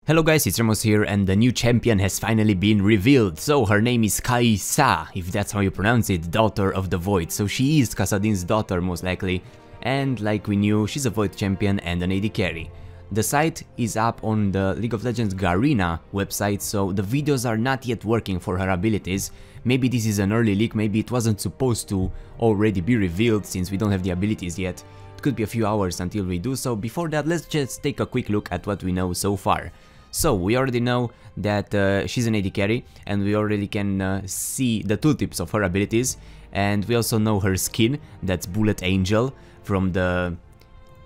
Hello guys, it's Ramos here and the new champion has finally been revealed. So her name is Kaisa, if that's how you pronounce it, daughter of the Void. So she is Kassadin's daughter most likely, and like we knew, she's a Void champion and an AD carry. The site is up on the League of Legends Garena website, so the videos are not yet working for her abilities. Maybe this is an early leak, maybe it wasn't supposed to already be revealed since we don't have the abilities yet. It could be a few hours until we do so. Before that, let's just take a quick look at what we know so far. So we already know that she's an AD carry, and we already can see the tooltips of her abilities, and we also know her skin, that's Bullet Angel, from the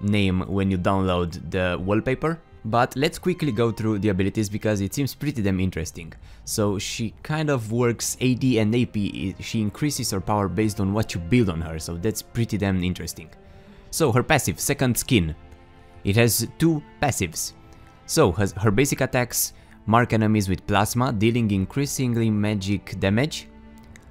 name when you download the wallpaper. But let's quickly go through the abilities because it seems pretty damn interesting. So she kind of works AD and AP, she increases her power based on what you build on her, so that's pretty damn interesting. So her passive, Second Skin, it has two passives. So, her basic attacks mark enemies with plasma, dealing increasingly magic damage.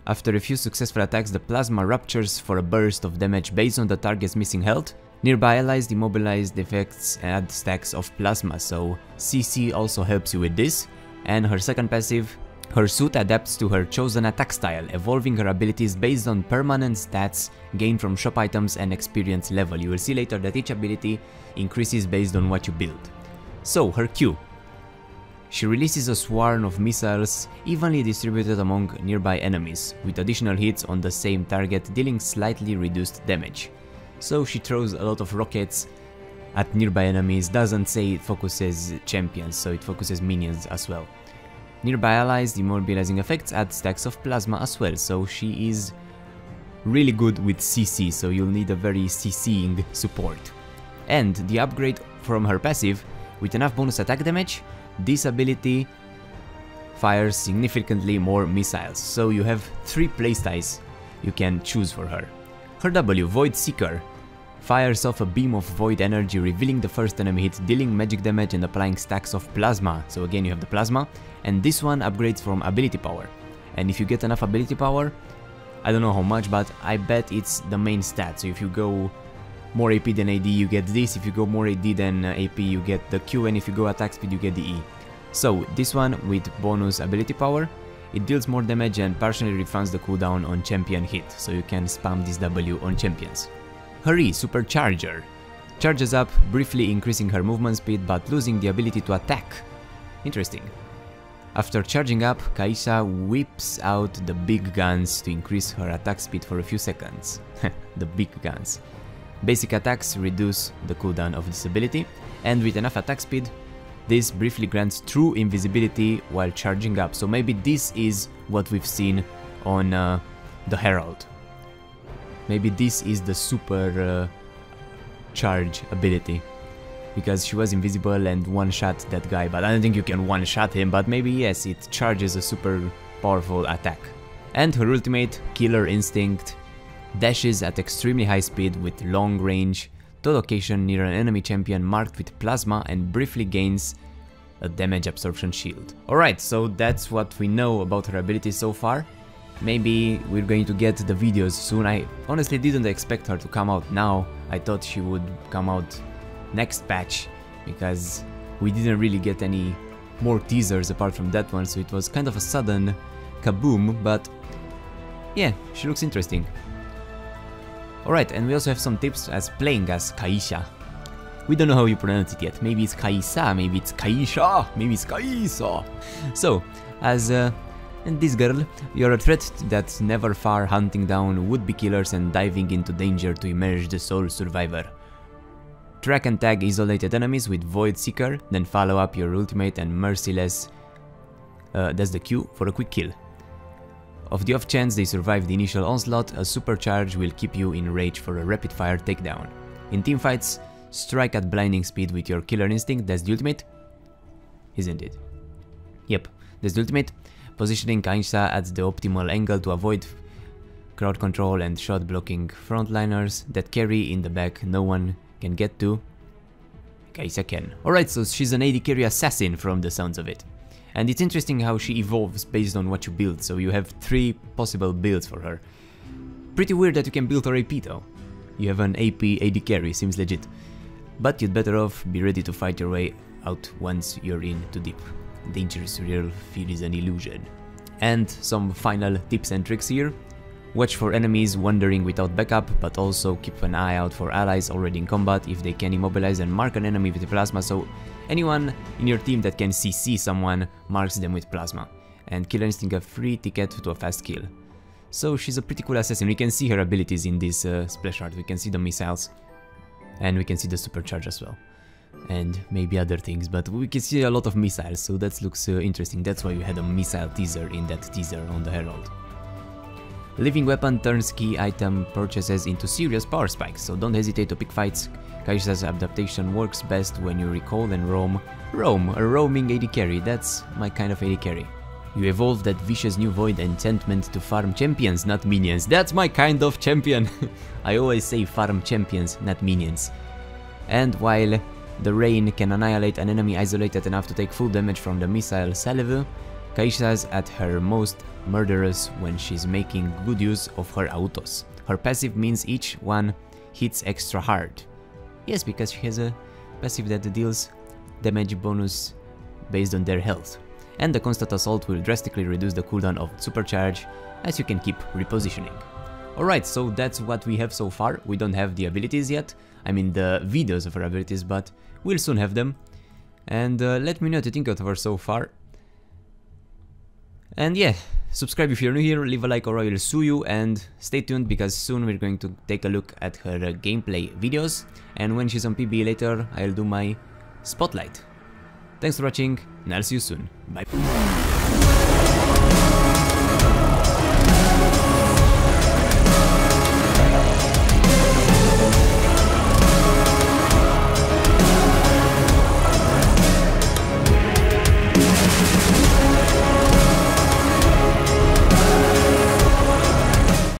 After a few successful attacks, the plasma ruptures for a burst of damage based on the target's missing health. Nearby allies demobilized effects add stacks of plasma, so CC also helps you with this. And her second passive, her suit adapts to her chosen attack style, evolving her abilities based on permanent stats gained from shop items and experience level. You will see later that each ability increases based on what you build. So, her Q. She releases a swarm of missiles evenly distributed among nearby enemies, with additional hits on the same target dealing slightly reduced damage. So she throws a lot of rockets at nearby enemies, doesn't say it focuses champions, so it focuses minions as well. Nearby allies, demobilizing effects add stacks of plasma as well, so she is really good with CC, so you'll need a very CCing support. And the upgrade from her passive, with enough bonus attack damage, this ability fires significantly more missiles, so you have 3 playstyles you can choose for her. Her W, Void Seeker, fires off a beam of void energy, revealing the first enemy hit, dealing magic damage and applying stacks of plasma. So again you have the plasma, and this one upgrades from ability power. And if you get enough ability power, I don't know how much, but I bet it's the main stat. So if you go more AP than AD, you get this. If you go more AD than AP, you get the Q, and if you go attack speed, you get the E. So this one with bonus ability power, it deals more damage and partially refunds the cooldown on champion hit, so you can spam this W on champions. Her E, Supercharger, charges up, briefly increasing her movement speed but losing the ability to attack. Interesting. After charging up, Kaisa whips out the big guns to increase her attack speed for a few seconds. The big guns. Basic attacks reduce the cooldown of this ability, and with enough attack speed, this briefly grants true invisibility while charging up. So maybe this is what we've seen on the Herald. Maybe this is the super charge ability, because she was invisible and one-shot that guy, but I don't think you can one-shot him, but maybe yes, it charges a super powerful attack. And her ultimate, Killer Instinct, dashes at extremely high speed with long range to a location near an enemy champion marked with plasma and briefly gains a damage absorption shield. Alright, so that's what we know about her abilities so far. Maybe we're going to get the videos soon. I honestly didn't expect her to come out now. I thought she would come out next patch, because we didn't really get any more teasers apart from that one, so it was kind of a sudden kaboom, but yeah, she looks interesting. Alright, and we also have some tips as playing as Kaisa. We don't know how you pronounce it yet. Maybe it's Kaisa, maybe it's Kaisha, maybe it's Kaisa. So, as this girl, you're a threat that's never far, hunting down would-be killers and diving into danger to emerge the sole survivor. Track and tag isolated enemies with Void Seeker, then follow up your ultimate and merciless, that's the Q, for a quick kill. Of the off chance they survive the initial onslaught, a supercharge will keep you in range for a rapid fire takedown. In teamfights, strike at blinding speed with your Killer Instinct, that's the ultimate. Isn't it? Yep, that's the ultimate. Positioning Kaisa at the optimal angle to avoid crowd control and shot blocking frontliners that carry in the back no one can get to. Kaisa can. Alright, so she's an AD carry assassin from the sounds of it. And it's interesting how she evolves based on what you build, so you have 3 possible builds for her. Pretty weird that you can build her AP though. You have an AP AD carry, seems legit. But you'd better off be ready to fight your way out once you're in too deep. Dangerous real fear is an illusion. And some final tips and tricks here. Watch for enemies wandering without backup, but also keep an eye out for allies already in combat if they can immobilize and mark an enemy with plasma, so anyone in your team that can CC someone marks them with plasma. And Killer Instinct a free ticket to a fast kill. So she's a pretty cool assassin. We can see her abilities in this splash art. We can see the missiles and we can see the supercharge as well. And maybe other things, but we can see a lot of missiles, so that looks interesting. That's why we had a missile teaser in that teaser on the Herald. Living weapon turns key item purchases into serious power spikes, so don't hesitate to pick fights. Kaisha's adaptation works best when you recall and roam. A roaming AD carry, that's my kind of AD carry. You evolve that vicious new void enchantment to farm champions, not minions. That's my kind of champion! I always say farm champions, not minions. And while the rain can annihilate an enemy isolated enough to take full damage from the missile salve, Kaisha's at her most murderous when she's making good use of her autos. Her passive means each one hits extra hard. Yes, because she has a passive that deals damage bonus based on their health. And the constant assault will drastically reduce the cooldown of supercharge as you can keep repositioning. Alright, so that's what we have so far. We don't have the abilities yet. I mean the videos of her abilities, but we'll soon have them. And let me know what you think of her so far. And yeah, subscribe if you're new here, leave a like or I will sue you, and stay tuned because soon we're going to take a look at her gameplay videos, and when she's on PB later I'll do my spotlight. Thanks for watching and I'll see you soon. Bye.